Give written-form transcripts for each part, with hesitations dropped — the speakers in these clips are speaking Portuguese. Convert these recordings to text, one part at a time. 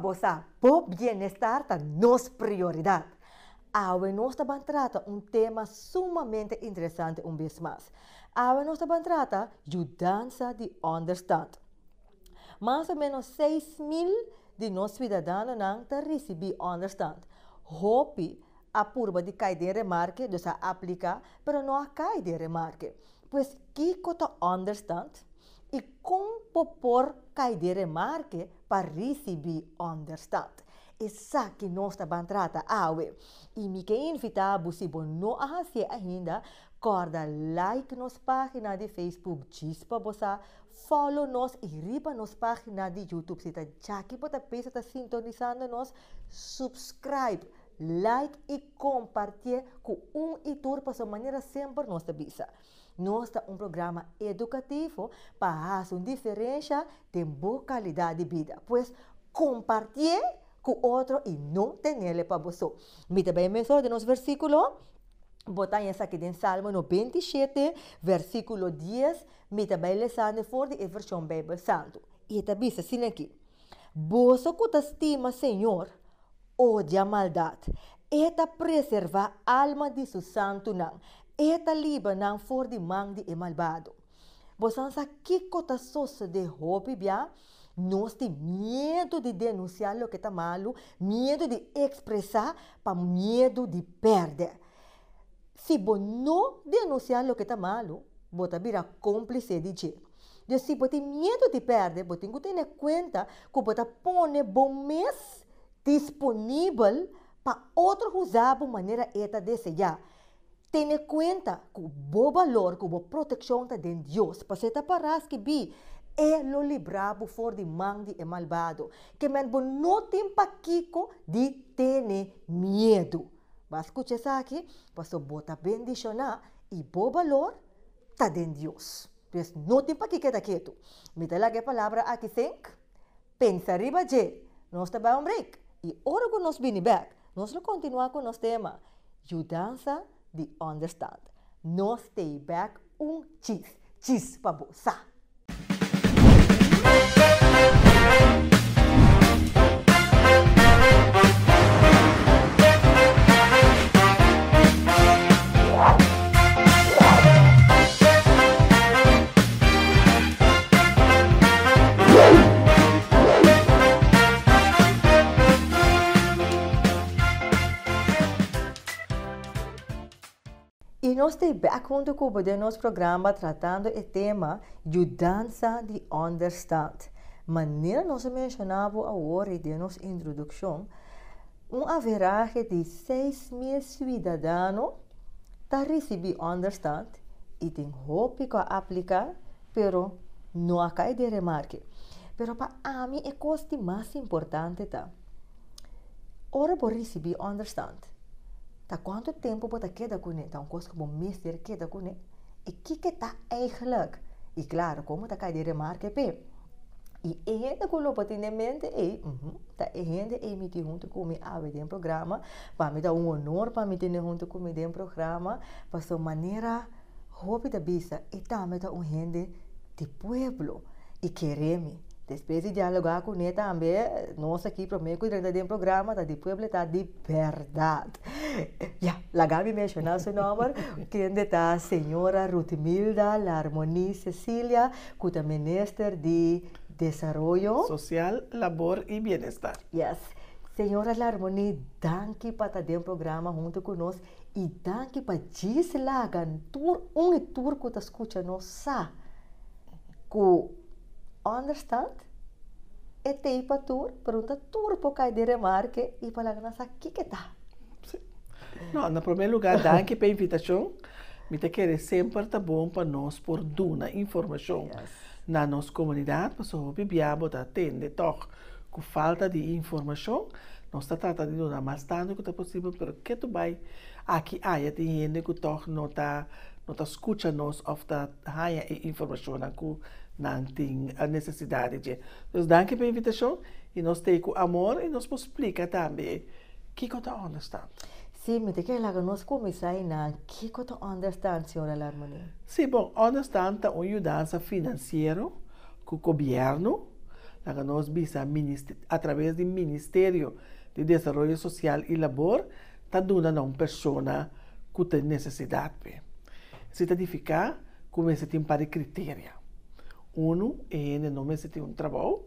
você, o bem-estar é nossa prioridade. Hoje nós vamos tratar tema sumamente interessante vez mais. Hoje nós vamos tratar mudança de understand. Mais ou menos 6.000 de nós cidadãos não recebem understand. Hope a curva de cair de remarque, dus aplica, pero não cai de remarque. Pois que cota understand e como por cair de remarque para receber understand. Essa que nós estamos tratando hoje. E me quero invitar se você não faz ainda, corda like nos página de Facebook, diz para você, follow nos e riba nos página de YouTube. Se está já aqui para está sintonizando nos, subscribe, like e compartilhe com e tour para sua maneira sempre nos avisa. Nós temos programa educativo para fazer uma diferença de boa qualidade de vida. Pois compartilhe com outro e não tem ele para você. Me também mencionou de nosso versículo. Botar essa aqui em Salmo 27, versículo 10. Me também lesando for de versão Bíblia Santo. E está bisa assim aqui. Você que te estima, Senhor, odia a maldade. Eta preserva a alma de seu santo não. Eta liba não for de mão de malvado. Você sabe que cota soça de roupa bia? Nós temos medo de denunciar o que está malo, medo de expressar, para medo de perder. Se você não denunciar o que está malo, você vira cúmplice de Deus. E se você tem medo de perder, você tem que ter em conta que você põe bom mês disponível para outro usar de maneira esta desejar. Tenha em conta que o bom valor, que a boa proteção está de Deus. Para você parar que bi lo librado for de mão de malvado. Que men não tem paquico de ter medo. Mas escuta isso aqui, para você botar bendicionar e bom valor está de Deus. Pues não tem paquico da quieto. Me dá a palavra aqui think, pensa riba de, nós está para um break. E ora que nós vem back, nós vamos continuar com o nosso tema, mudança de understand. Nós stay back cheese para você. E nós estamos aqui junto com o nosso programa tratando o tema mudança de understand. Maneira nós mencionava agora de nossa introdução, averagem de 6.000 cidadãos está recebendo understand e tem roupa para aplicar, pero não há caído de remarque. Pero para mim é a coisa mais importante tá. Ora por receber understand. Tá quanto tempo você queda com ele? Tá coisa como mister queda com ele. E que tá eigenlijk? E claro, como está caído de remarque pe. E ainda com o patinamento tá ainda emitir junto comigo a programa, para me dar honor para me ter junto comigo em programa, para sua maneira rápida bisa e também tá gente de pueblo e queremos. Depois de dialogar com ele também, nós aqui para mim que dentro do programa tá de pueblo está de verdade. La Gabi mencionou seu nome, que está a senhora Ruthmilda Larmoni Cecilia, que é ministra de Desarrollo Social, Labor e Bienestar. Yes. Senhora Larmoni, danke para ter um programa junto conosco e danke para deslagar tour que está escutando nós, que understand e tem para tour, pergunta tour para cair de remarque e para lá nós aqui que tá. Não, no primeiro lugar, danke pela invitação. Me te querer sempre tá bom para nós por dar informação. Yes. Na nossa comunidade, para o bibiabo da atende toch com falta de informação, nós está tratando de dar mais tanto que é possível, mas que tu vai aqui aí tem gente que toch não tá escuta nós ou tá há informação que não tem a necessidade de. Então, danke pela invitação e nós temos com amor e nós explica também que eu tá understand. Sim, me quer lá que nós começar na que eu tô understand, senhora Larmoni. Sim, bom, understand é uma mudança financeira que o governo la nos visa a través do Ministério de Desenvolvimento Social e Labor, está dando a uma pessoa que tem necessidade. Se identificar como esse tem para critério. É nome se tem trabalho.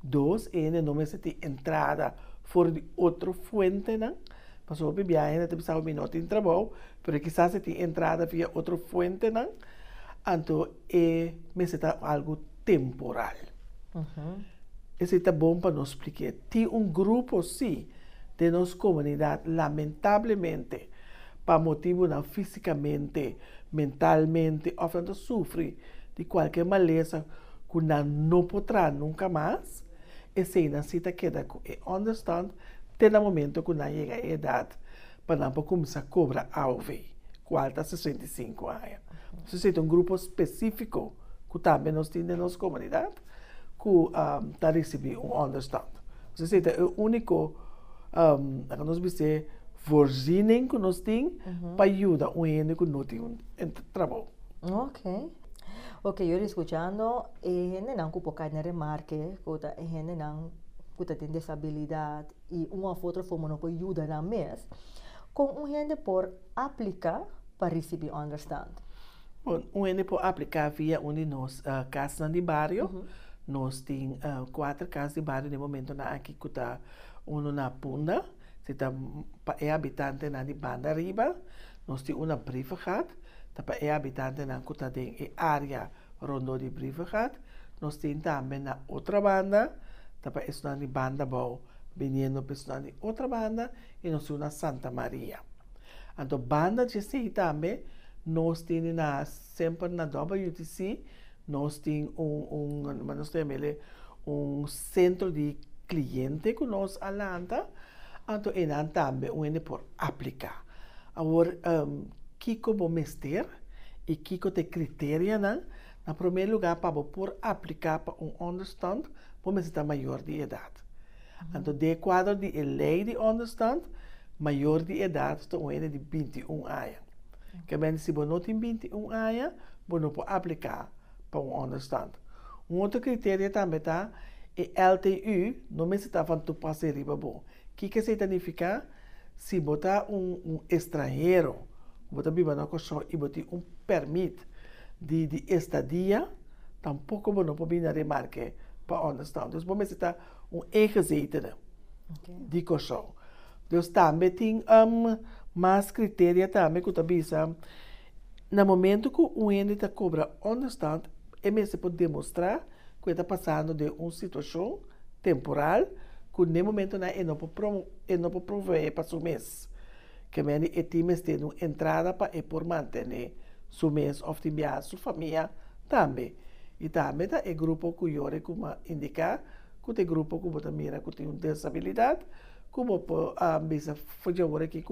2, é nome se tem entrada fora de outra fonte, né? Passou a viagem, tem pensado não tem trabalho, mas quizás se tem entrada via outra fonte, né? Então, é algo temporal. Isso é bom para nos explicar. Tem grupo, sim, de nossa comunidade, lamentavelmente, para motivo não fisicamente, mentalmente, ou tanto sofre de qualquer maleza que não poderá nunca mais, e se necessita queda com understand, até no momento que não chega a idade, para não começar a cobrar algo, 40 a 65 anos. Isso é grupo específico que também nós temos na nossa comunidade, que está recebendo understand. Isso é o único, nós vamos voorziening que nós temos para ajudar o que não tem trabalho. Ok. Ok, eu escutando, gente não que pode remarque, que gente não que tem disabilidade e uma outra forma não pode ajudar na mês, com gente por aplicar para receber understand. Bom, gente pode aplicar via onde nós casas de bairro. Nós temos 4 casas de bairro no momento aqui que está na Punda, é habitante na de banda riba, nós temos uma privada, é habitante na que está em área rondo de privada, nós temos também na outra banda, é na banda bom, vindo para na outra banda, e nós temos na Santa Maria. Então, banda de si também, nós temos sempre na WTC, nós temos um centro de cliente que nós alanta, então e também por aplicar. Agora, Kiko vou mester e Kiko tem critério, na primeiro lugar para por aplicar para understand, vamos estar maior de idade. Então, de quadro de lei de understand, maior de idade, então de 21 anos. Que bem, se você não tem 21 anos, você não pode aplicar para understand. Outro critério também está é LTU, não me está falando tu passe riba bom. Que significa? Se botar estrangeiro, botar viva na coisa e botar permit de estadia, tampouco não pode vir a remarque para understand. Então, vamos estar exercício de coisa. Então, também tem mais critérios também que está no momento que o ente está cobra understand, se pode demonstrar que está passando de uma situação temporal que no momento não pode prover para o mês. Que o time tem uma entrada para por manter o mês ou enviar sua família também. E também é grupo que eu indicar que tem grupo que você mira que tem uma disabilidade, que você fazer que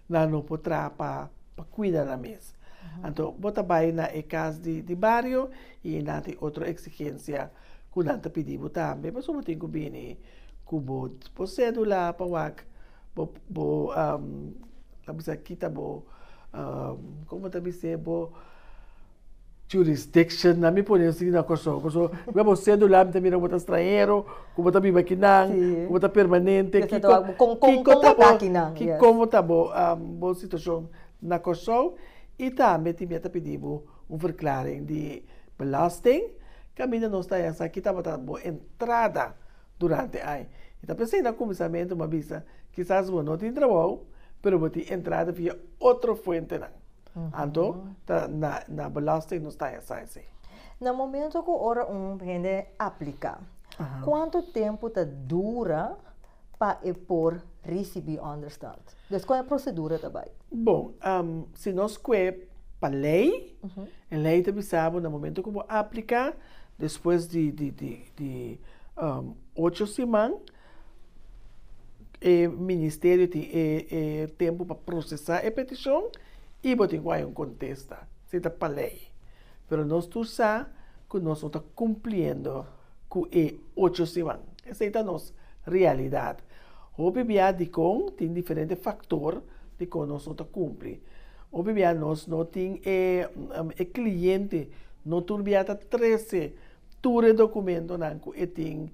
não pode para cuidar da mesa. Então, você vai na casa de bairro e não tem outra exigência que não te pedimos também, mas você tem que vir com o cédula para como te dizer, jurisdiction, não me põe assim na coisa. Vamos cédula, me também não botar estrangeiro, como tá vivo aqui não, como tá permanente, que como tá boa situação na coisa. E também te pedimos verklaring de belasting, que ainda não está essa aqui, está boa entrada durante a ano. Então, pensei no começamento, uma visa, quizás não tem trabalho, mas você entrada via outra fonte. Então, na belasting não está essa assim. No momento que ora gente aplica, quanto tempo dura para por receber understand? Então, qual é a procedura também? Bom, se nós quer para lei, a lei também sabe no momento que vou aplicar, depois de 8 semanas, o Ministério tem tempo para processar a petição e botar um contesta, se está para lei. Mas nós sabemos que nós não estamos cumprindo com 8 semanas. Essa é a nossa realidade. O BBA tem diferentes fatores de que nós não cumprimos. O BBA nós não tem cliente, não tem 13 ture documento nanku e tem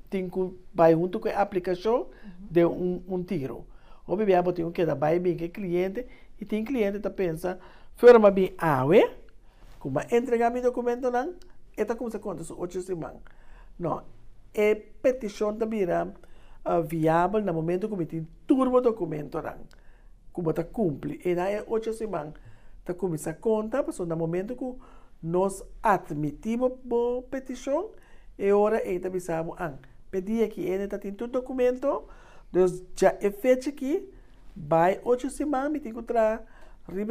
que vai junto com a aplicação de tiro. O bibiabo tem que dar bem que cliente e tem cliente que pensa, forma bem como entregar meu documento não, eta como se conta, 8 semanas. Não, é petição da vira viável no momento que tem turbo documento não, como está cumpre, e daí 8 semanas, está começa a conta, mas no momento que nós admitimos a petição, e agora ele avisamos, pedir aqui, ele tem todo documento, então já é feito aqui, vai 8 semanas, me tem que trazer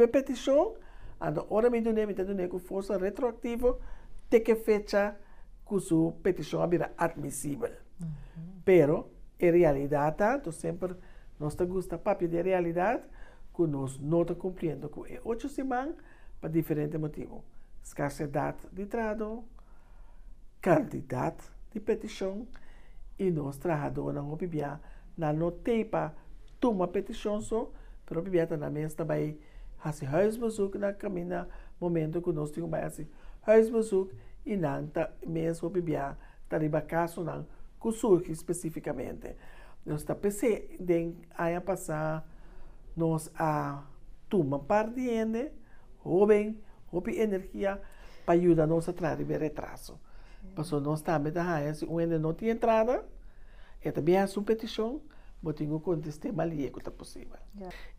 a petição, agora me tem com força retroativa, tem que fecha que sua petição vira admissível. Pero, em realidade, então sempre nós gostamos de papel de realidade, que nós não estamos cumprindo com 8 semanas, por diferentes motivos. Escassidade de trabalho, quantidade de petição, e nós trabalhadores não bibia não tem para tomar petição só, mas bibia na mesa também fazer huisbezoek na caminho momento que nós temos mais huisbezoek e não tá mesmo bibia tá riba caso não que surge especificamente. Nós está pensando de aí passar nós a tomar parte de gente, jovem, energia para ajudar nós a trazer retraso. Porque nós também se um não tem entrada, e também a sua petição, mas tem que contestar mais que é possível.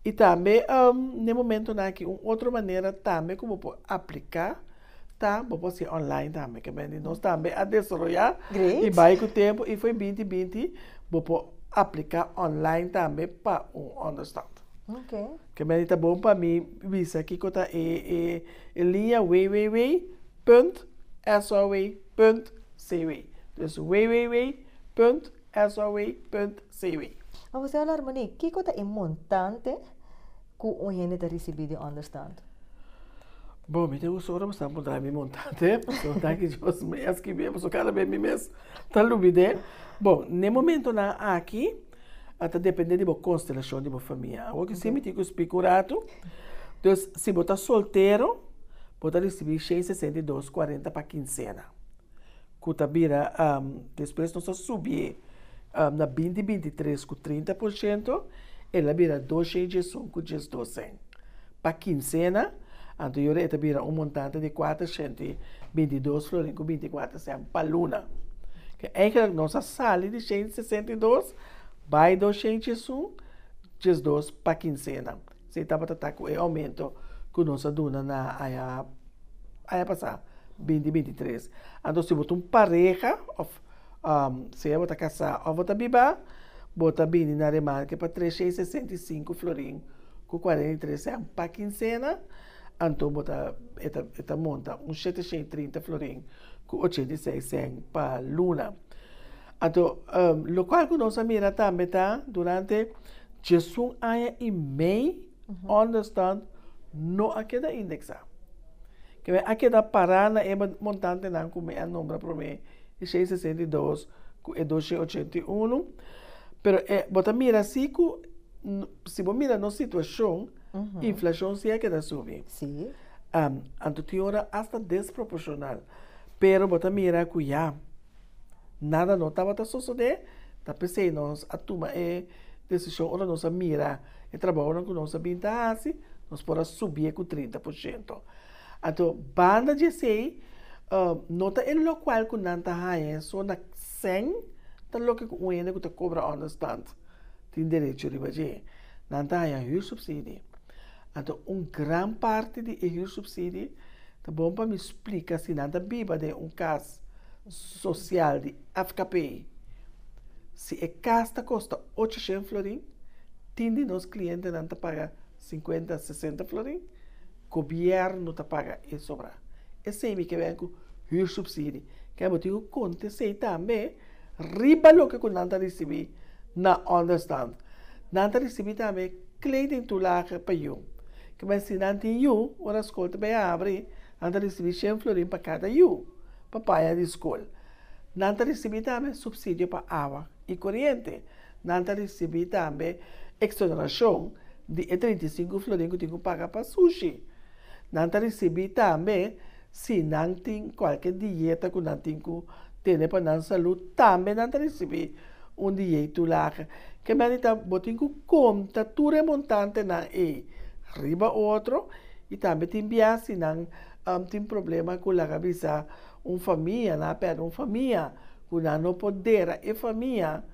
E também, no momento aqui, outra maneira também como pode aplicar, tá? Pode ser online também, que nós também a desenvolver e vai com o tempo, e foi 2020, pode aplicar online também para understand. Ok. Que bem, tá bom para mim, isso aqui que tá linha www.soa.cw. Então, www.soa.cw. Mas você falar, Monique, que coisa é montante que o gente está recebendo de understand? Bom, me tenho só para mostrar meu montante, então tá aqui os meses que vemos, o cara vem mês, tá lúbide. Bom, no momento na aqui, até depende da constelação da família. O que sim me tem que explicar. Então, se você está solteiro, pode receber 662,40 para quincena. Que vira, depois nós subir na 2023 com 30%, ela vira 205,12 para quincena. Anterior, ela vira montante de 422 florins com 24 centavos para luna. Que é que nossa sala de 162 vai 201,12 para quincena. Se estava com o aumento que nós duna na aí passar 2023. Então, se você pareja, se você casar ou você biba, você bem na remarca para 365 florins com 43 centavos para quincena. Então, você monta 730 florins com 86 centavos para luna. Então, o qual que nós mira também tá durante Jesus ano e meio, understand, não aqui da indexar. Que aqui da parana é montante não como é número para mim, 662 e 281, pero bota mira se você mira na situação, inflação se é que dá subir. Sim. Então tem hora hasta desproporcional, pero bota mira que já nada não estava a suceder, tá pensei nós a tomar decisão, ora nós a mira e trabalho com nós a binta assim, nós podemos subir com 30%. Então, banda de sei, nota el local que não está aí, só na 100, tá louco que o ene que tá cobra understand, tem direito de ribager, não está aí o subsídio. Então, grande parte de o subsídio, tá bom para me explicar se não está biba de caso social de FKP. Se a casa custa 800 florins, tem de nós clientes não paga 50, 60 florins, o governo te paga e sobra. Esse é o que vem com o subsídio. Que eu tenho que acontecer também, riba o que não recebi na understand. Não recebi também kleding toelage para eu. Que mas se não tem eu, a escola vai abrir, não recebi 100 florins para cada eu, para pagar a escola. Não recebi também subsídio para água e corrente. Não recebi também exoneração de 35 florins que eu tenho que pagar para sushi. Não recebi também se não tem qualquer dieta que não tem que ter para a saúde, também não receber dieta lá. Que me está botando conta, tudo é montante na riba outro, e também tem bias se não tem problema com a cabeça, família, na perda, família, que não poder, e família,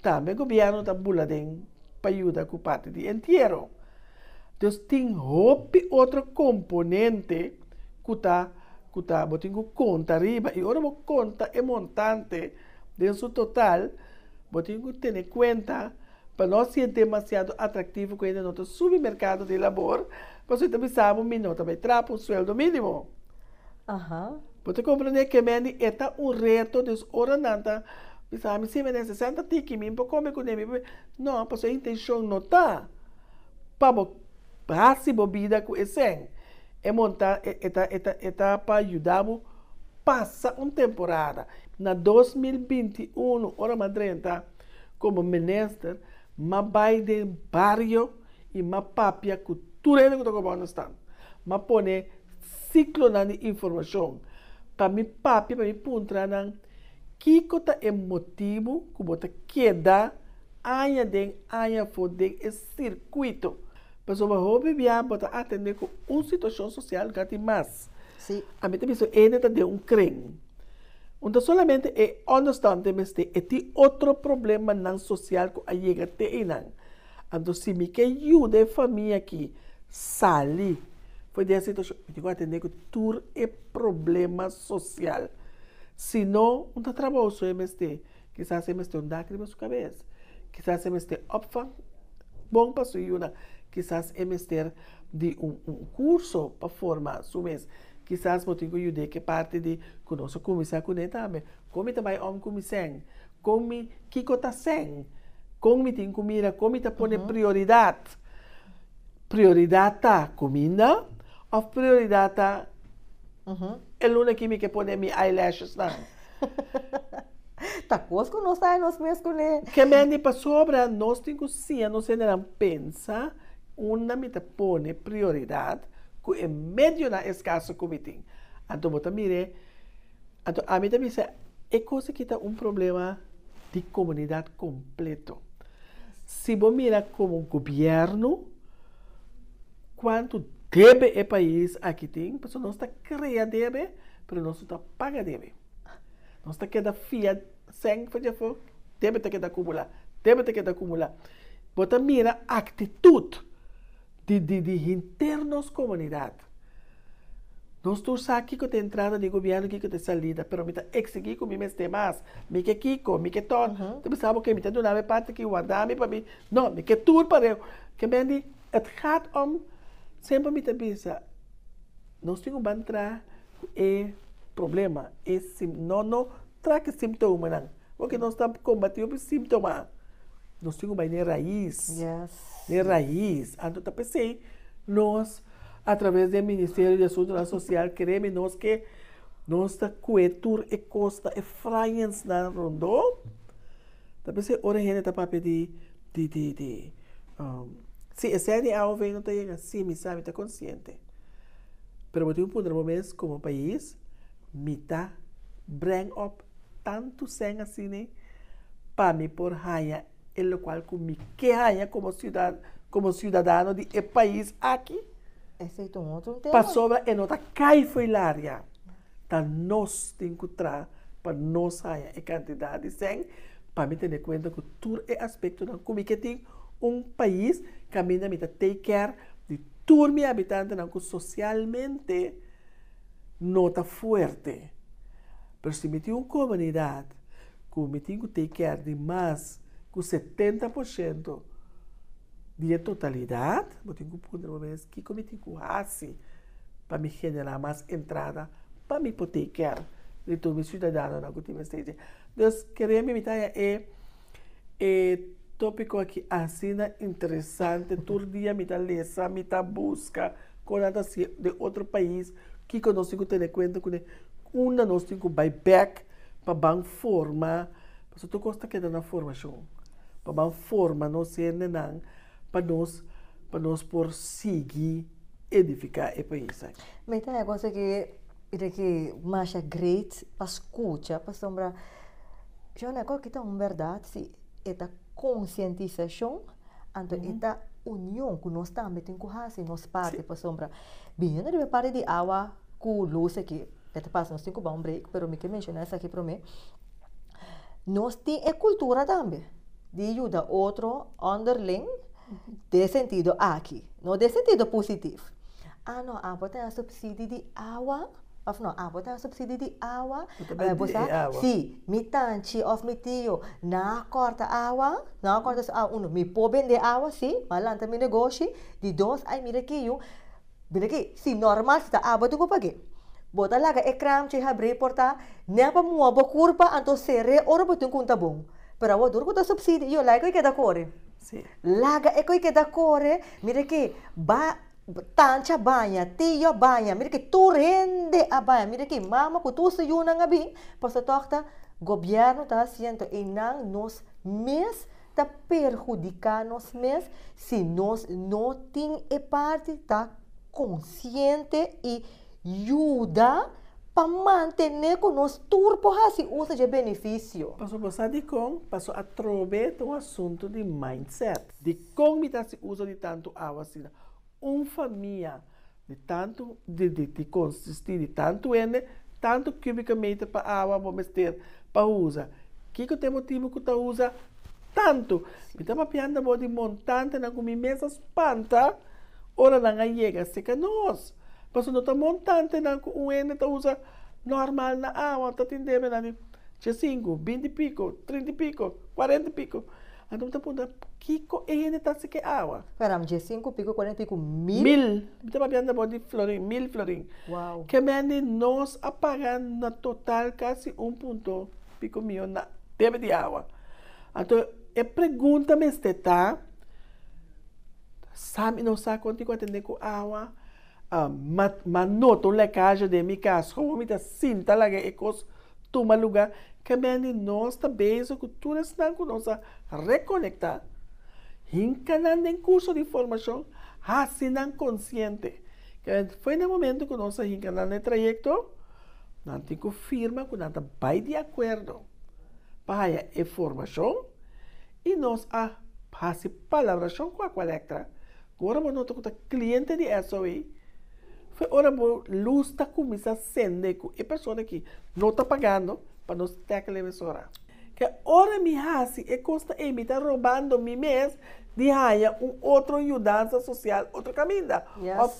também o governo está bulando para ajudar com parte de inteiro. Então, tem outro componente que está botando conta riba, e agora conta é montante, dentro do total, botando ter em conta, para não ser demasiado atrativo com ele no supermercado de labor, você também sabe, minuto vai trapo um sueldo mínimo. Você compreende que é reto, de hora nada, sabe, se me necessita, tem que me comer com ele, não, porque a intenção não está, para passe bebida com esse, é montar, para ajudar passa uma temporada. Na 2021, hora madrenta, como ministro, ma vai de barrio e ma papia cultura que estou com está. Ma pone ciclo na informação. Para mi papia, para mi puntra na que cota é motivo que bota queda aia foder esse circuito. Mas o hobby via bota atender com uma situação social que tem mais. Sim. A mim também isso é de um creme. Então, solamente é understand mas tem outro problema não social que chega até não. Então, se me quer ajuda a família aqui, sali, foi dessa situação, eu tenho que atender que tudo é problema social. Se não, não trabalho só MST. Quizás MST um dácrima na sua cabeça. Quizás MST opfang, bom para sua ajuda. Quizás MST de curso para formar sua mês. Quizás eu tenho que ajudar que parte de conosco começar com ele também. Como também começar, como que está sendo, como tem comida, como está pondo prioridade. Prioridade tá comida ou prioridade tá é luna que me que põe minhas eyelashes não. Tá coisa que nós sai nós mesmos com ele. Que me para sobra nós temos que sim, nós não pensa, uma me te põe prioridade que é meio na escassa comida. Então bota mire, então a mim também é coisa que tá problema de comunidade completo. Se você mira como governo, quanto deve o país aqui tem, porque nós está criando deve, mas nós está pagando deve. Nós está queda fia, sem fazer fogo, deve ter que acumular, deve ter que acumular. Bota mira atitude de internos comunidade. Nós estamos aqui com a entrada de governo, aqui com a saída, mas me está exigir comigo mais, me que kiko, me que ton. Tu sabe que me está dando parte que o andame para mim, não, me que tudo para eu. Que me gaat sempre me pensa, nós temos que entrar problema, não traga sintoma não, porque nós estamos combatendo o sintoma, nós temos que ir na raiz, na raiz, então tá pensei, nós através do Ministério da Saúde Social queremos nós que nossa cobertura e costa e fraias na rondô, tá pensei, ora gente tá para pedir se a série ao vem não está chegando, sim, me sabe, está consciente. Mas eu tenho um momento como país, me está bring up tanto sem assim, né, para me por raia, o qual me que raia como cidadano de país aqui. Esse é um outro tema. Para sobra, e não está cai foi área. Tá nós temos que trazer para nós raia a quantidade sem, para me ter conta que tudo é aspecto da como que tem país que a mim me take care de todos os habitantes que socialmente não está forte. Mas se me tem uma comunidade que me tem que take care de mais que 70% de totalidade, eu tenho que pôr uma vez que me tem que fazer para me generar mais entrada, para me poder take care de todos os cidadãos na última stage. Então, queremos me tópico aqui assim interessante, todo dia me dá lesa, me dá busca, com nada de outro país, que nós temos que ter conta que uma nós temos que buy back para bang forma, porque tu gosta que na formação, para bang forma nós ainda não, para nós por seguir edificar o país. Mas tem coisa que e que mais great para escuta, para sombra. Já não é que está uma verdade, se esta conscientização, então esta união que nós também temos que fazer, nós parte para sombra. Bem, não deve parar de água com luz aqui. Esta passa nós temos que um break, mas me que mencionar isso aqui para mim. Nós temos a cultura também de ajudar outro underling, de sentido aqui, não de sentido positivo. Ah, não, tem a subsídio de água. Of não, tem a subsídio de água. Sim, me tanti of me tio, na corta água, na corta água, me pôr vender água, sim, mas lá também negócio, de dois, aí mira aqui, se normal, se tá água, tu pagar. Bota lá que ecrã, te abre porta, nem para moa curva, então seré, ora botar conta bom. Pero o duro que subsídio, eu lá que da core. Sim. Laga é que da core, mira que tancha banha, tio banha, mira que tu rende a banha, mira que mama que tu se yuna ngabi, passa toca governo tá haciendo e não nos mes tá perjudicar nos mes se nós não tem e parte tá consciente e ajuda para manter com nós turpo se usa de benefício. Passou a de com, passou a trover um assunto de mindset, de como se usa de tanto água assim. Família de tanto de consistir de tanto tanto cubic meter para água vamos ter para usar. Que tem motivo que tu usa tanto? Me tá mapeando de montante na comi mesa espanta, ora não chega seca nós. Mas não tá montante na tu usa normal na água, tá entendendo na 5, 20 e pico, 30 e pico, 40 e pico. Então tá pondo Kiko tá se que água. Pera, de 5 pico, 40 pico, 1000? 1000. Tá mapeando de florim, 1000 florim. Uau. Que mene nós apagando na total quase 1,5 milhão na deve de água. Então, pergunta-me se tá, sabe, não sabe quanto atender com água, noto lecagem de minha casa, como me tá sinta lá que toma lugar, que mene nós tá bem, a cultura está com nós a reconectar. Encanando em curso de formação, assim não consciente. Que foi no momento que nós encanando no trajeto, nós temos que firma que nós vai de acordo para a formação e nós a fazer palabração com a colecta. Agora nós temos cliente de SOE. Foi hora que luz está começando a acender com a pessoa que não está pagando para nós ter aquela emissora. Que hora me hace e custa me está roubando mi mês de haya outra ajudança social, outro caminho,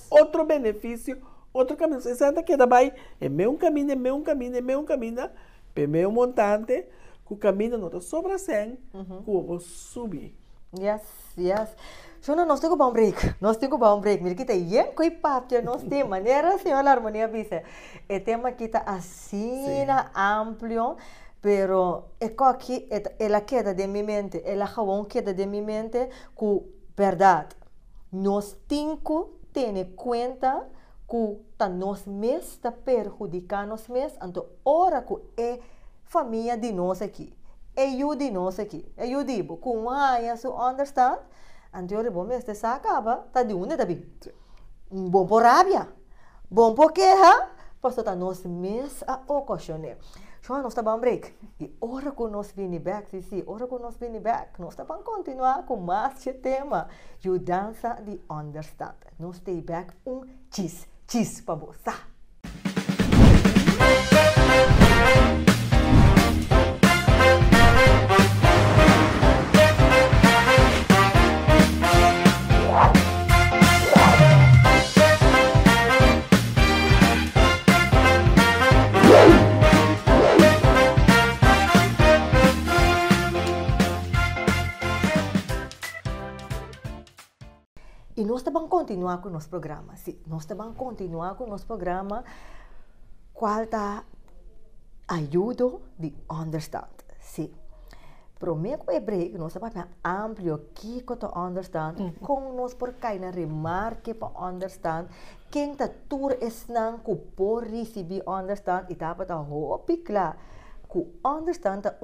outro benefício, outro caminho. Você sabe que daí é meu caminho, meu montante, que o caminho não está sobre 100, que eu vou subir. Yes. Shona, nós temos um break. Mira que tá bem coi papo, nós temos maneira assim, a harmonia bisa. O tema que tá assim, amplo. Pero aqui ela queda de minha mente, ela gewoon queda de minha mente com verdade. Nós temos que ter conta que tá nós mesmos está perjudicando nós mesmos, então ora que é família de nós aqui, de nós aqui, eu digo, com a su understand, então eu bom mesmo se acaba, tá de onde tá bem? Bom por rabia, bom por queja, posso tá nós mesmos a ocasionar. Nós estamos em break. E ora que nós vamos back, nós estamos continuar com mais tema. Ajudança de understand. Nós estamos back cheese para você. E nós vamos continuar com o nosso programa. Sim, nós vamos continuar com o nosso programa. Qual está ajuda de understand? Sim. Para o meu break, nós vamos ampliar o que é understand, como nós por cair na remarque para understand, quem está tur esnan que por receber understand, e está para hopi claro, que understand é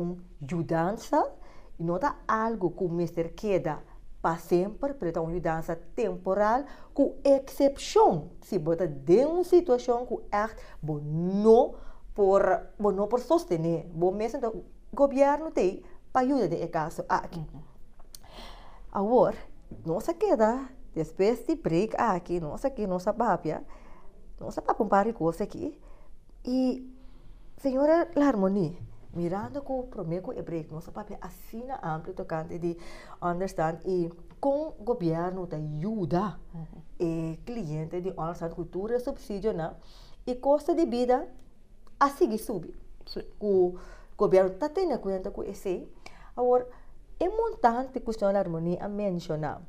ajudança, e não é algo que o Mr. queda para sempre, para uma mudança temporal, com exceção, se você tem uma situação que é não por sostener, bom mesmo o governo tem para ajudar de caso aqui. Agora, nossa queda, depois de break aqui, nossa papia, um par de coisas aqui, e senhora Larmoni, mirando com o primeiro break, nossa papia assina amplo tocante de understand e com o governo da ajuda e cliente de understand cultura subsídio na e custo de vida a seguir subir. O governo está tendo conta com esse. Agora, é montante questão da harmonia a mencionar.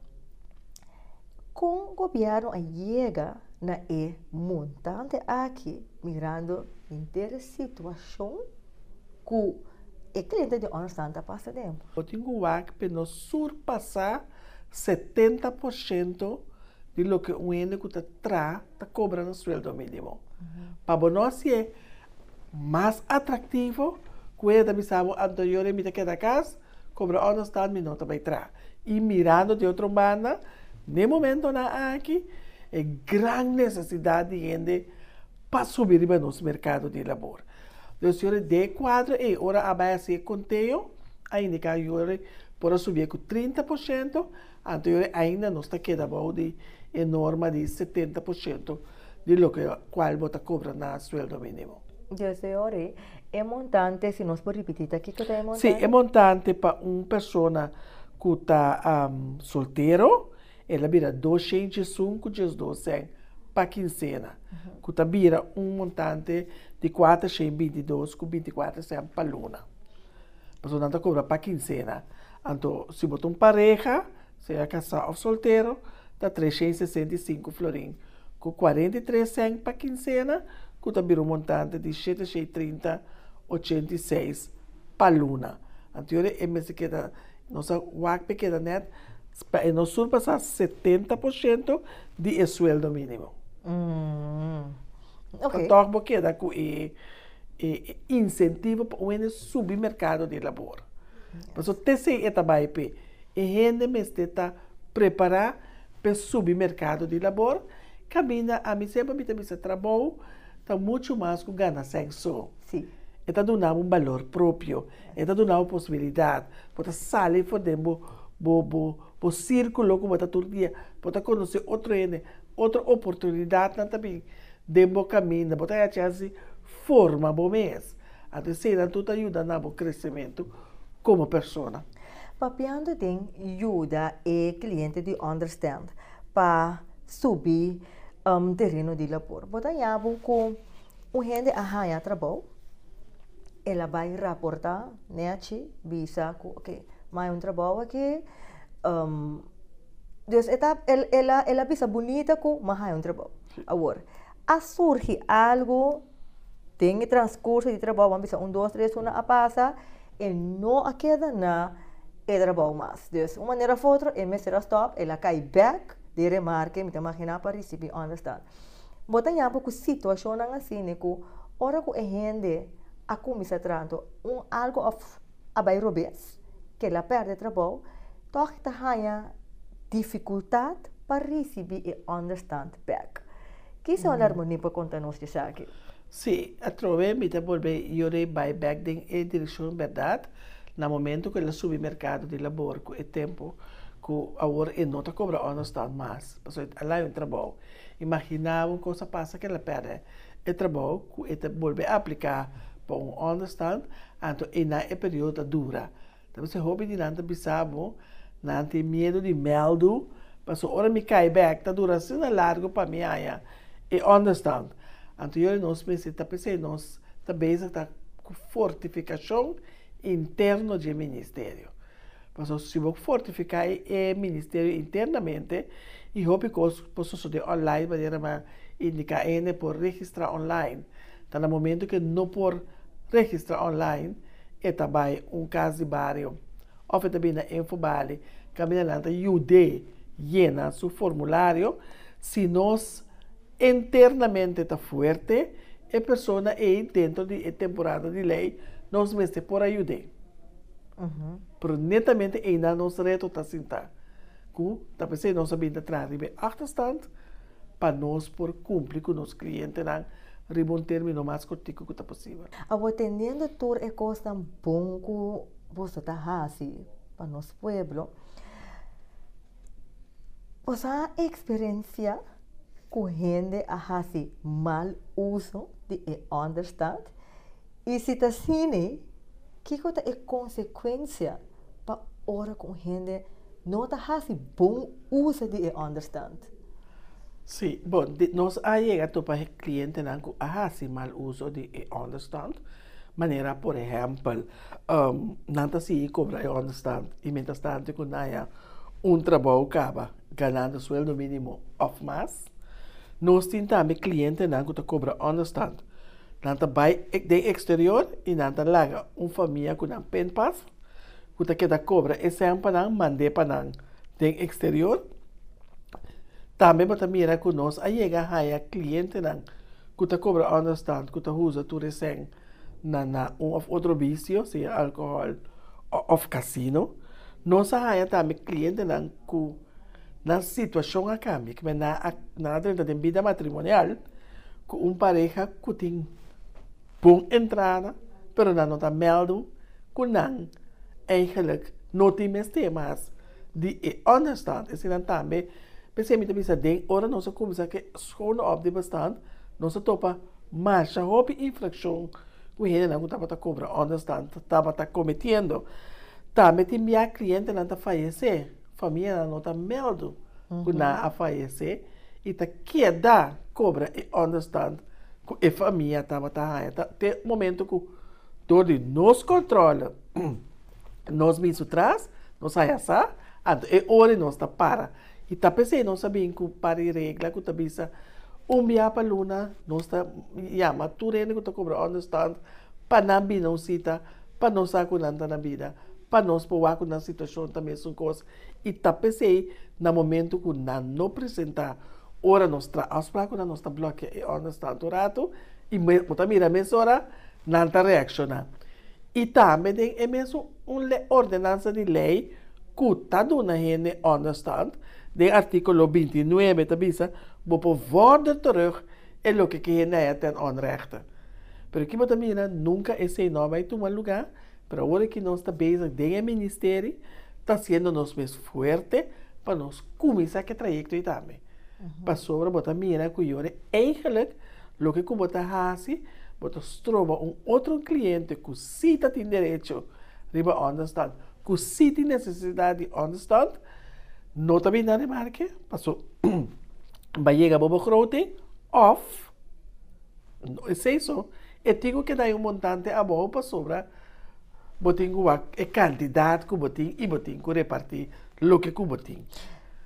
Com o governo a chega na montante aqui, mirando inteira situação que o cliente de understand está passando. Eu tenho que não surpassar 70% de lo que o ente que está cobrando o sueldo mínimo. Para nós é mais atrativo que o avisado anterior em cada casa, cobra understand me nota vai tra. E mirando de outra banda, no momento na aqui, é grande necessidade de gente para subir para nosso mercado de labor. Então, senhor de quadro e ora abaixo conteio, ainda que eu por subir com 30%, anterior ainda não está quedando de enorme de 70% de lo que qual bota cobra na sueldo mínimo. Eu sei, é montante, se nós podemos repetir aqui que é montante? Sim, é montante para uma pessoa que está solteiro, ela vira 205 dias 12 para quincena. Que está vira um montante de 422 com 24 para luna. A pessoa não cobra para quincena. Então, se botar uma pareja, seja casado ou solteiro, está 365 florim. Com 43 para quincena, que está vira um montante de 730,86 para luna. Então, é mesmo que nossa WACP queda net, não surpassa 70% de sueldo mínimo. Okay. Então, porque queda com incentivo para o submercado de labor. Mas o TCE também é gente mesmo está preparar para o submercado de labor, caminha a mim sempre me trabalho, está muito mais com ganhar sexo. Sim. Está dando um valor próprio, está dando uma possibilidade, para sair fora do círculo como está todo dia, para conhecer outra oportunidade também, dentro caminho, para ter chance forma bom mês. Até ser tudo ajuda no crescimento como pessoa. Papiando tem ajuda e cliente de understand para subir terreno de labor. Botamos com o gente a trabalho, ela vai reportar, né, visa que okay, mais trabalho aqui, Deus ela visa bonita que mais trabalho. Agora, a surge algo tem transcurso de trabalho, vamos dizer, 1, 2, 3, a passa, e não queda na trabalho mais. Então, uma maneira ou outra, ele será stop, ela cai back, de remarque, me imagina para receber, understand. Botamos porque situação assim, né, que ora que a gente a começar tanto algo a bairrobes, que ela perde trabalho, toch está dificuldade para receber e understand back. Que são a harmonia para contar-nos isso aqui? Sim, através de volver eu buyback em direção verdade, no momento que ele sube mercado de labor, com o tempo que agora não está cobrando understand mais, porque lá é um trabalho. Imaginava uma coisa passa que ela perde o trabalho, que ele volve a aplicar para um understand, então é período dura. Então se hobby de nada bisabo, não tem medo de meldo, porque ora me cai back, está dura assim largo para mim aí, e understand. Então eu não pensei, nós também está com fortificação interna do ministério. Mas se vou fortificar o ministério internamente, e hobby que posso fazer online, para indicar por registrar online. Então no momento que não por registrar online, é também caso de barrio. Ou também na Infobali, caminhando ajude llena seu formulário, se nós internamente está forte, a pessoa é dentro da temporada de lei, nós mesmos por ajudar. Pero netamente ainda nos reto está sentar. que talvez nós sabemos entrar em achterstand para nós por cumprir com os clientes na riba termino mais cortico que possível. Abo teniendo tour e costa bom que você tá hasi para nosso pueblo. Você a experiência com gente a hasi mal uso de understand e se tá assim, que é consequência para ora com gente não tá hasi bom uso de understand. Sim, bom, nós aí chegamos para o cliente que hasi mal uso de understand. Maneira, por exemplo, não se cobra understand e mientras tanto que naya trabalho acaba ganhando sueldo mínimo ou mais. Nós temos também clientes que cobra understand. Nanta vai de exterior e nanta laga família com pen pass, que cobra exemplo mande para de exterior. Também para mira que nós aí chega a cliente que cobra understand, que usa tu recém na outro vício, seja álcool ou casino. Nós aí também cliente que na situação a cambio, que na dentro da vida matrimonial, que pareja que tem boa entrada, pero não está meldo, que não eigenlijk não tem mais temas de understand. E assim também, pensei que bisa den ora nós começar que schoon op de bestand, nós topa marcha hop infração, que ele não estava cobra understand, estava cometendo. Também tem minha cliente não está falecer, família não está meldo, que não a falecer, e tá queda cobra e understand, que a família estava até o momento que todo nos controla, nós mesmos traz, nós sai essa, e hora nós está para. E tá pensando, não sabia que para regra que tá bisa minha paluna, nós está chama turene que tá cobra understand para não vir não cita, para não sair na vida, para nós poder com na situação também são coisas. E tá pensando no momento que não apresentar, ora nós tra aspraco nós tá bloqueia understand o rato e botar mira mesora não tá reaccionar. E também é mesmo uma ordenança de lei que tá dando gente understand. De artículo 29 tabisa, bopo worden terug en lo que é ten onrechte. Pero aqui também nunca esse não vai tomar lugar, para agora que nós estamos bezig com o ministério, está sendo nós mais forte para nós começar a trajecto também. Para sobre botar mira que eu eigenlijk lo que como botar hasi, botar trova outro cliente que sim tem direito riba understand, que sim tem necessidade de understand. Não também na remarque, passou, vai chegar para o begroting, of, é isso, e tenho que dar montante a boa para sobra, botinho a quantidade que botinho e botinho que repartir o que botinho.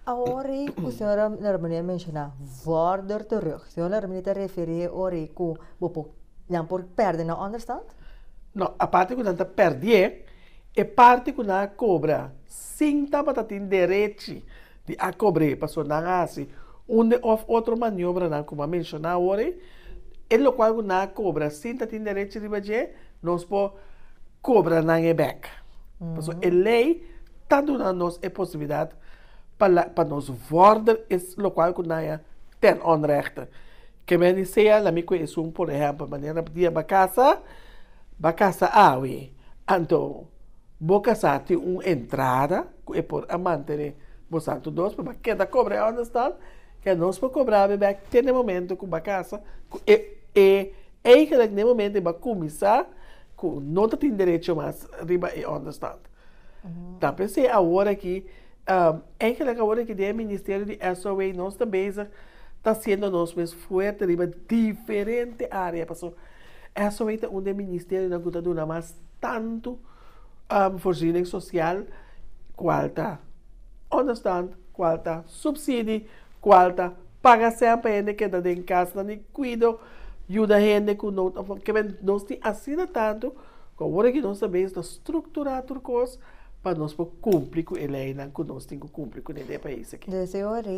Agora, a senhora normalmente menciona vorder terug. A senhora normalmente refere a que não por perder, não understand? Não, a parte que não está perder, é parte que não cobra. Sinta para ter direito de a cobrar, para não assim, onde outra maniobra não como mencionar agora, é o qual não cobra, sinta ter direito de fazer, nós pode cobrar na back. Porque a lei está dando-nos a possibilidade para nós vorder, é o qual não tem onrechte. Que me dizia, a minha coisa, por exemplo, maneira de bacasa awe, então boca sati entrada e por amante bo santo dos para que da cobra onde está que nós para cobrar bebê tem momento com bacasa e eigenlijk no momento vai começar com não tem direito mais riba e onde está. Tá pensei agora que eigenlijk agora que o Ministério de SOA nós também está sendo nós mais forte riba diferente área passou SOA é um ministério na que está mais tanto voorziening social, qualta understand, qualta subsídio, qualta paga sempre gente que está em casa, nem cuido, ajuda gente que nós temos assim tanto, que agora que nós sabemos estruturar tudo coisa para nós cumprir com a lei que nós temos que cumprir com o país aqui. De senhora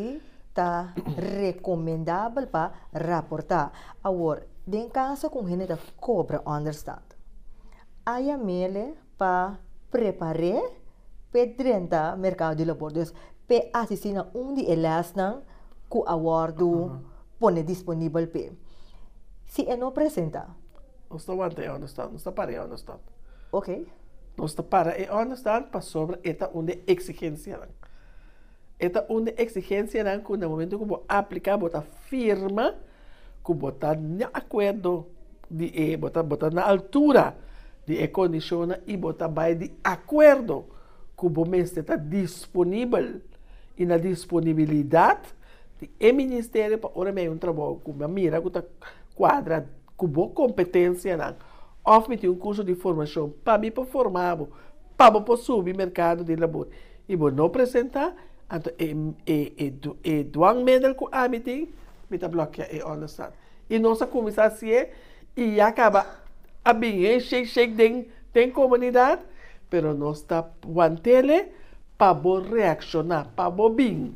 está recomendável para reportar. Agora, em caso com gente que cobra understand, há mele para preparar para o mercado de trabalho. pe asisina di elas nang ku awardo pone disponível pe. Se é não apresenta. Não está aguanta e understand, não está para e understand. Ok. Não está para e understand para sobre esta onde exigência. Esta onde exigência não que no momento que você aplicar, você firma que você está de acordo de você na altura de condições e você vai de acordo que você está disponível e na disponibilidade de ministério para ora meio trabalho que mira que está quadra que boa competência não ou me curso de formação para me para formar para subir mercado de labor e você não apresentar então doang medal que a me tem me tá bloqueia e understand e nossa começar e acaba a bem cheio tem comunidade pero não está guantele para reaccionar para bem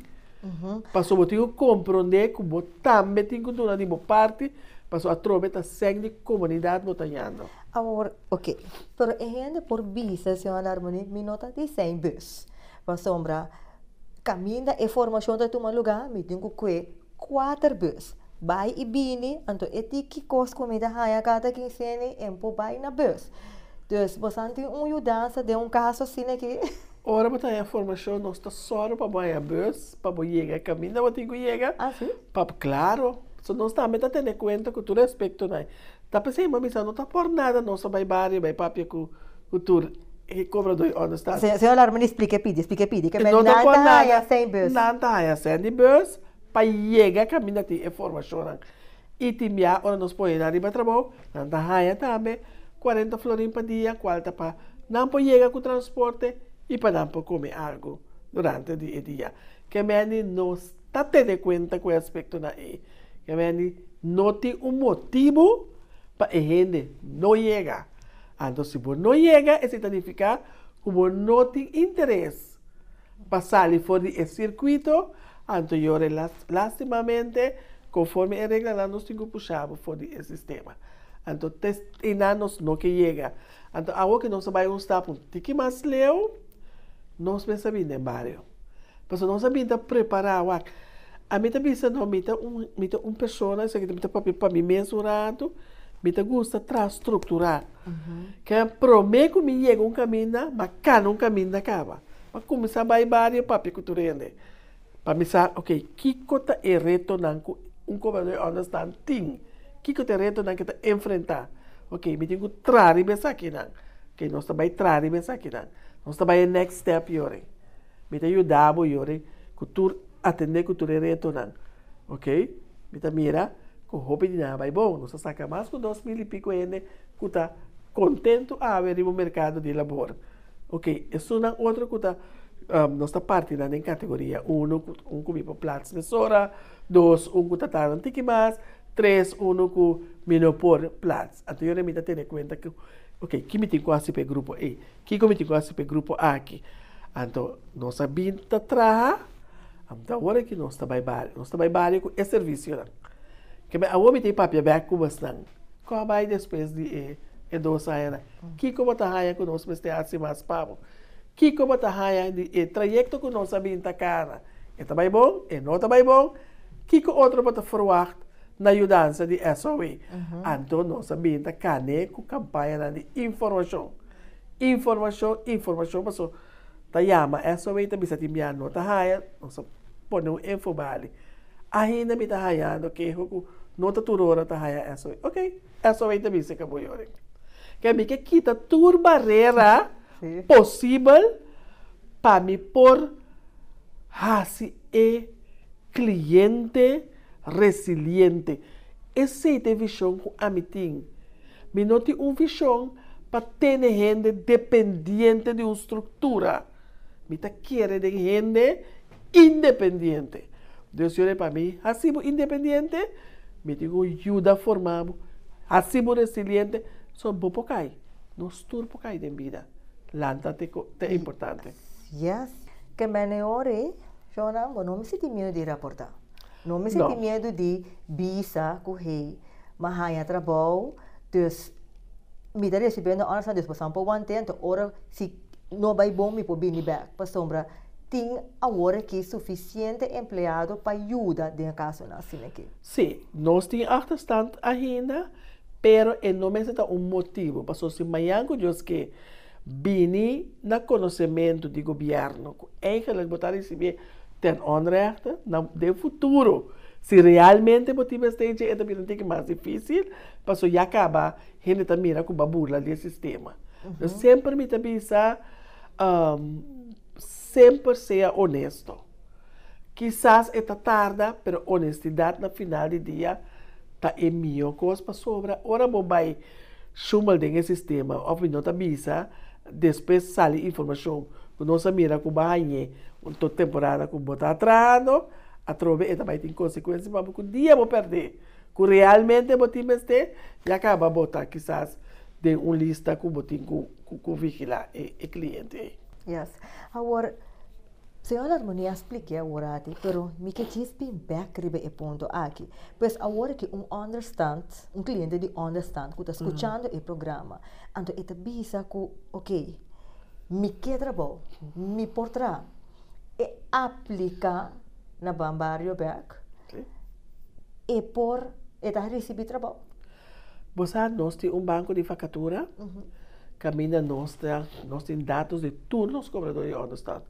para sobre compreender que você também tem que dar de parte para a troca segue de comunidade botando. Agora, ok. Pero ainda por vista, senhora Harmonie, me nota de 100 bus. Para sombra, caminho da informação da tua lugar, me tenho que 4 bus. Vai e bini, então que costa comida raia cada quincena e vai na bus. Então, você tem ajudança de caso assim aqui. Ora, botar a informação, nós está só para a bus, para chegar caminho, não tem que chegar. Ah, sim? Claro. So, nós também está tendo conta que tu respeito, né? Tá pensando, mas não está por nada, nós vai barrio, vai papi que tu cobra do understand. Senhora Harmonie, explique, pede, que não está por nada, sem bus. Não está sem bus, para chegar caminho de informação. E timia, ora nós podemos dar para trabalho, não está raia também, 40 florim por dia, 40 para não pode chegar com transporte e para não pode comer algo durante o dia. Que me não está tendo conta com o aspecto daí. Que não tem motivo para a gente não chegar. Então, se você não chega, isso significa que você não tem interesse para sair fora do circuito. Então, eu, lastimamente, conforme a regra, nós temos que puxar fora do sistema. Então, nós não que chega. Então, agora que nós vamos estar um pouquinho mais leu, nós pensamos em barrio. Porque nós sabemos preparar. A mim também se não mita pessoa, isso aqui para mim mensurado, me gusta estruturar. Que promete que me chega caminho, mas cá caminho acaba. Mas começar a bailar papi que tu rende. Para me saber, ok, que cota é reto não governador understand ting. Que cota é reto não que tá enfrentar. Ok, me tenho que trazer bem aqui não. Ok, nós também trazer bem aqui não. Nós também next step yore. Me te ajudar yore que tu atender que tu reto não, ok? Mita mira, que roupa de nada vai bom, nós saca mais com 2.000 e pico ainda, que tá contento a ver no mercado de labor, ok? Isso não outro que tá nossa parte em categoria 1, que para platos de sora, 2, que tá tarde tiki mais, 3, que menor por platos. Então eu me tá tendo conta que, ok, que me tem quase para grupo E, que me tem quase para grupo A aqui, então nossa binta traha. Então, agora que nós estamos barrio com esse serviço. Que a homem tem papel back com bastante. Como vai depois de 2 anos? Que como está raia com nós, mas tem assim mais papo. Que como está raia de trajeto com nós sabemos tá cara. Está bem bom? Não está bem bom? Que outro pode forward na ajudança de SOE? Então, nós sabemos tá cane com campanha de informação. Informação, passou. Tayama, SOE também se timia não tá raia, nós põe um infobali. Ainda me tá raiando que não tá turora tá raia SOE. Ok, SOE também se acabou yore. Que me que quita tur barreira possível para me por hasi cliente resiliente. Esse é a visão que a mim tem. Me não tem uma visão para ter gente dependente de uma estrutura. Me tá querendo de gente independente. Deus olha para mim, assim independente, me digo ajuda a formar, assim resiliente, são bom pocai, nós tudo pocai de vida. Lanta é importante. Yes, que melhore, Jona, não me senti medo de reportar. Não me senti medo de visa, correr, mas há trabalho, dus me dá recebendo a hora de passar por um tempo, ora se não vai bom me por vir back para sombra tem agora que suficiente empregado para ajudar no caso assim aqui. Sim, nós temos achterstand ainda, pero não é um motivo. Passou se amanhã que bini na conhecimento do governo, eigenlijk botar receber ten onrechte no futuro. Se realmente o motivo esteja, é também mais difícil, passou já acaba, a gente também mira com a burla do sistema. Eu sempre me pensa, sempre seja honesto. Quizás é tarde, pero honestidade no final do dia tá é melhor coisa para sobra. Ora, vou vai chumar dentro do sistema, ou não tá bisa, depois sai informação que nós mira com banhe, uma temporada com botar atrás, a trove e também tem consequências, mas que dia vou perder. Que realmente o time este e acaba botar quizás de uma lista que botin com vigilar o cliente. Yes. Agora, senhora Harmonia expliquei agora, pero me que diz bem back ribe e ponto aqui. Pois agora que cliente de understand, que está escutando o programa, então ele bisa que, ok, me que trabalho, me portra, e aplica na Bambario back, e por, e tá receber trabalho. Você nós temos banco de facatura, caminha nós temos dados de todos os cobradores de understand.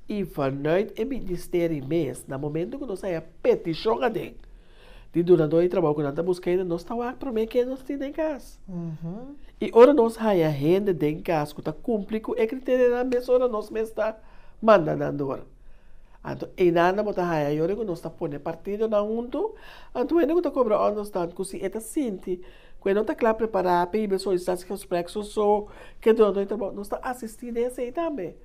E vanuit o Ministério mês, no momento que nós temos a petição de durante o trabalho que nós estamos buscando, nós estamos para mim que nós temos em casa. E ora nós temos a gente em casa que está cumprindo com o critério da mesa, ora nós mesmos está mandando andor. Então, e nada bota a hora que nós está pondo partido na junto, então ainda que está cobrando understand que se é sente, quando não está claro preparado para ir pessoas está se expresso só que durante o trabalho nós está assistindo esse aí também.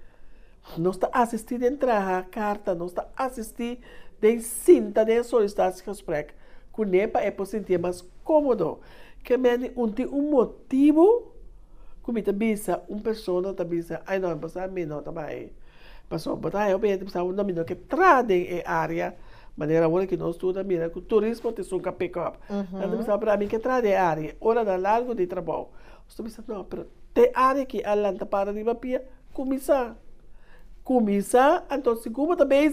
Nós está assistindo entrar a carta, nós está assistindo de cinta de solicitação de respeito. Que nepa é para sentir mais cômodo. Que me um motivo que me bisa uma pessoa tá bisa, ai não, passa me não também. Passou botar eu bem, passa um nome que trade a área, maneira agora que nós estuda mira que o turismo tem um pick up. Então passa para mim que trade a área, hora da largo de trabalho. Estou pensando não, pero te área que alanta para de papia começar, então se como também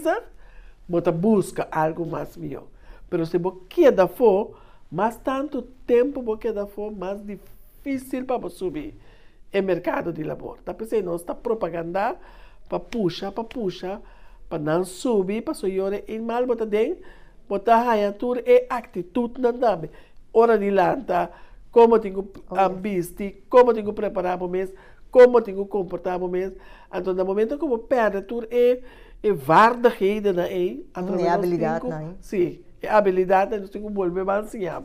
bota busca algo mais melhor. Pero se você queda for, mais tanto tempo você queda for, mais difícil para subir o mercado de labor. Tá pensando, nós está propaganda para puxar, para não subir, para sonhar em mal, bota dentro, bota a tour e atitude não dá. Hora de lanta, como tenho vestir, como tenho preparar para o mês, como tenho que comportar para o mês. Então, no momento que eu perde tudo, é vaardigheden na é habilidade na é. Sim, é habilidade, nós temos que volver mais ensinar.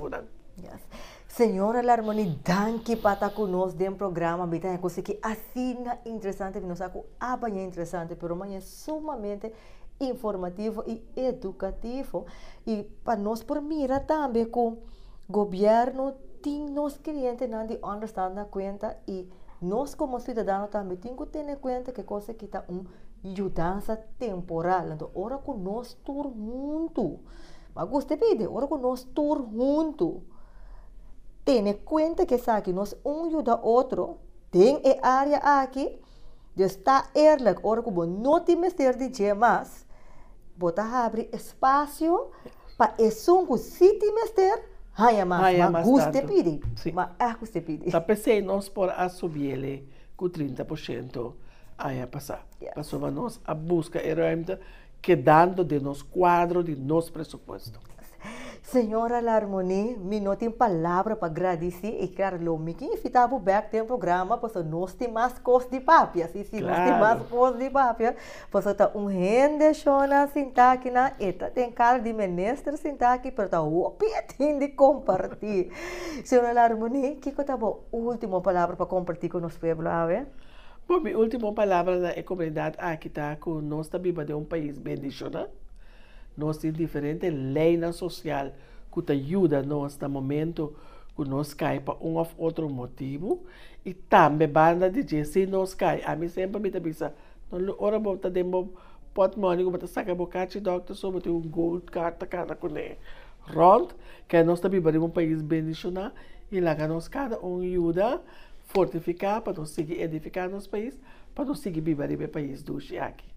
Yes. Senhora Larmoni, danke para estar conosco dentro do programa. Bita, eu sei que assim é interessante, não sei que é interessante, mas é sumamente informativo e educativo. E para nós, por mira também, que o governo tem nos clientes não de understand na conta e nós como cidadãos também temos que ter em conta que coisa que está mudança temporal. Então, ora que nós todos juntos, mas gostei de ora que nós todos juntos, tem em conta que sabe nós ajuda outro, tem a área aqui, está eerlijk, ora que não tem mestre de gemas, bota abre espaço para isso que se tem mestre mas gostei de mas gostei de. Tá pensei nós por subir ele com 30%. Aí passar. Passou a nós a busca e ruimte quedando de nos quadro de nosso pressuposto. Senhora Larmoni, me não tem palavra para agradecer e claro, me que invitava back tem programa, porque nós temos mais coisas de papia, sim, nós temos mais coisas de papia, porque tá rende chona sintaque na eta tem cara de ministro sintaque, pero tá o tem de compartilhar. Senhora Larmoni, que tá bom, última palavra para compartilhar com nosso povo, a Bom, minha última palavra na comunidade aqui está com nós também de um país bendicionado. Nós temos diferentes leis sociais que ajudam nós no momento que nós caímos por um ou outro motivo. E também banda de dizer, se nós caímos, a mim sempre me pensa, não ora bota demo pot money que bota saca bocate doctor sobre um gold carta cada com ele. Rond, que nós também de um país bendicionado e lá que nós cada ajuda fortificar para nós seguir edificar nosso país, para nós seguir viver no país do aqui.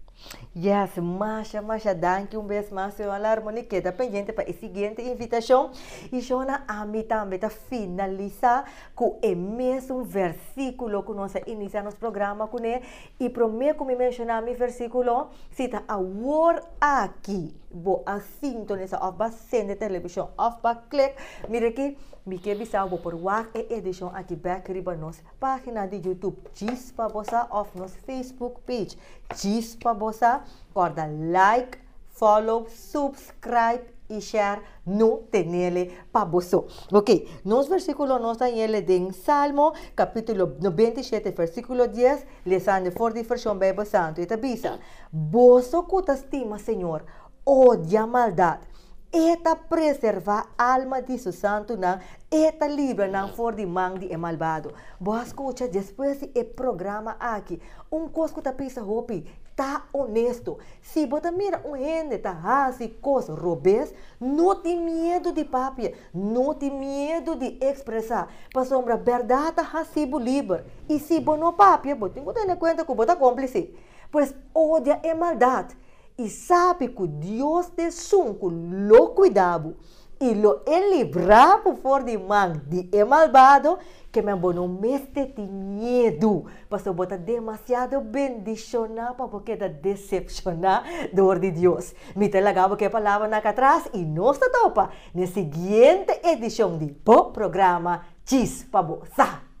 Yes, Masha, danke um vez mais, senhora Harmony, queda pendente para a seguinte invitação. E Jona, a mim também está finalizar com o mesmo versículo que nós iniciamos nosso programa com ele. E prometo que me mencionar o versículo, se está a word aqui, vou a sintonizar, of ba sende televisão, of ba click, mira aqui, me que visar, vou por WAC e edição aqui, back riba nossa página de YouTube, diz para você, of nosso Facebook page, diz para você, corda like, follow, subscribe e share no tenele para você. Ok, nos versículos nós está ele de Salmo, capítulo 97, versículo 10, lesando for de versão Bíblia Santo, e tabisa, você que estima, Senhor, odia a maldade, eta preserva a alma de su santo não, eta libra não for de mão de malvado. Boa escuta, depois do programa aqui, coisa que tá pensa hopi, tá honesto. Se você mira gente tá assim, coisa robês, não tem medo de papia, não tem medo de expressar. Para sombra, verdade tá assim, livre. E se você não papia, você tem que ter em conta que você é cúmplice. Pois odia é maldade. E sabe que Deus te sunco lo cuidado e lo librava por de mão de malvado que me não meste de medo para botar demasiado bendicionar para porque da decepcionar dor de Deus. Me te lagava que a palavra na atrás e nós topa na seguinte edição de programa Chis para você.